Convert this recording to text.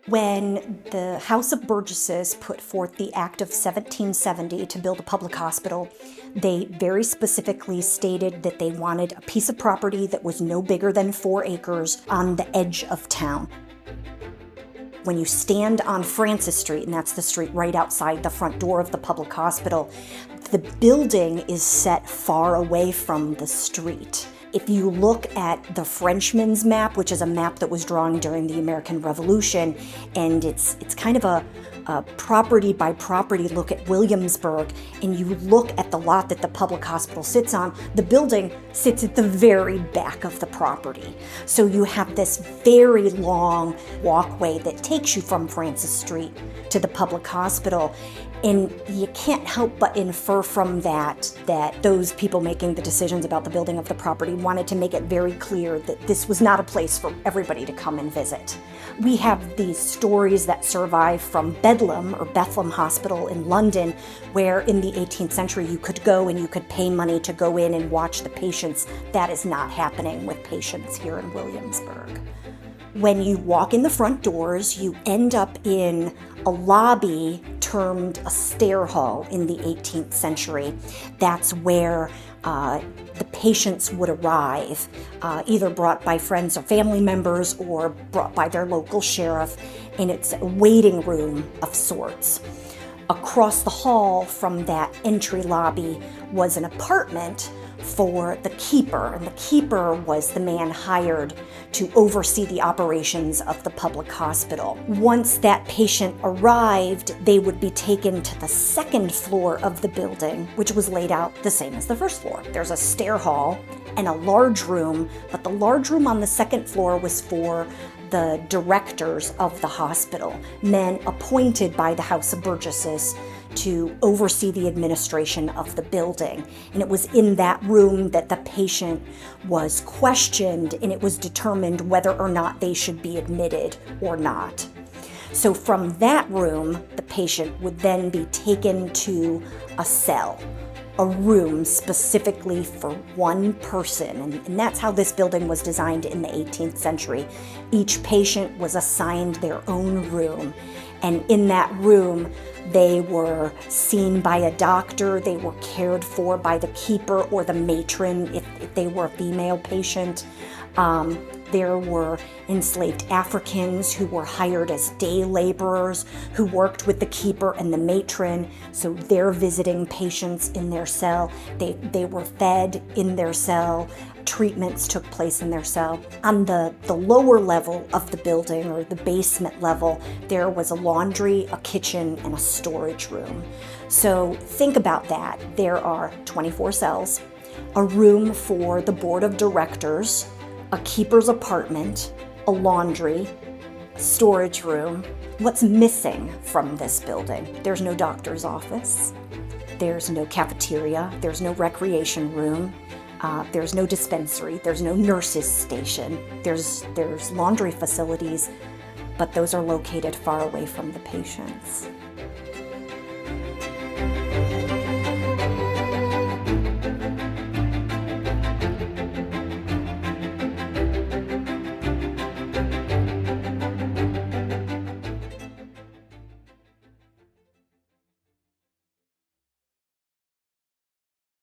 When the House of Burgesses put forth the Act of 1770 to build a public hospital, they very specifically stated that they wanted a piece of property that was no bigger than 4 acres on the edge of town. When you stand on Francis Street, and that's the street right outside the front door of the public hospital, the building is set far away from the street. If you look at the Frenchman's map, which is a map that was drawn during the American Revolution, and it's kind of a property by property look at Williamsburg, and you look at the lot that the public hospital sits on, the building sits at the very back of the property. So you have this very long walkway that takes you from Francis Street to the public hospital. And you can't help but infer from that those people making the decisions about the building of the property wanted to make it very clear that this was not a place for everybody to come and visit. We have these stories that survive from Bedlam or Bethlehem Hospital in London, where in the 18th century you could go and you could pay money to go in and watch the patients. That is not happening with patients here in Williamsburg. When you walk in the front doors, you end up in a lobby termed a stair hall in the 18th century. That's where the patients would arrive, either brought by friends or family members or brought by their local sheriff, and it's a waiting room of sorts. Across the hall from that entry lobby was an apartment for the keeper, and the keeper was the man hired to oversee the operations of the public hospital. Once that patient arrived, they would be taken to the second floor of the building, which was laid out the same as the first floor. There's a stair hall and a large room, but the large room on the second floor was for the directors of the hospital, men appointed by the House of Burgesses to oversee the administration of the building. And it was in that room that the patient was questioned, and it was determined whether or not they should be admitted or not. So from that room, the patient would then be taken to a cell, a room specifically for one person. And that's how this building was designed in the 18th century. Each patient was assigned their own room. And in that room, they were seen by a doctor, they were cared for by the keeper or the matron if they were a female patient. There were enslaved Africans who were hired as day laborers who worked with the keeper and the matron, so they're visiting patients in their cell. They were fed in their cell. Treatments took place in their cell. On the lower level of the building, or the basement level, there was a laundry, a kitchen, and a storage room. So think about that. There are 24 cells, a room for the board of directors, a keeper's apartment, a laundry, storage room. What's missing from this building? There's no doctor's office. There's no cafeteria. There's no recreation room. There's no dispensary. There's no nurse's station. There's laundry facilities, but those are located far away from the patients.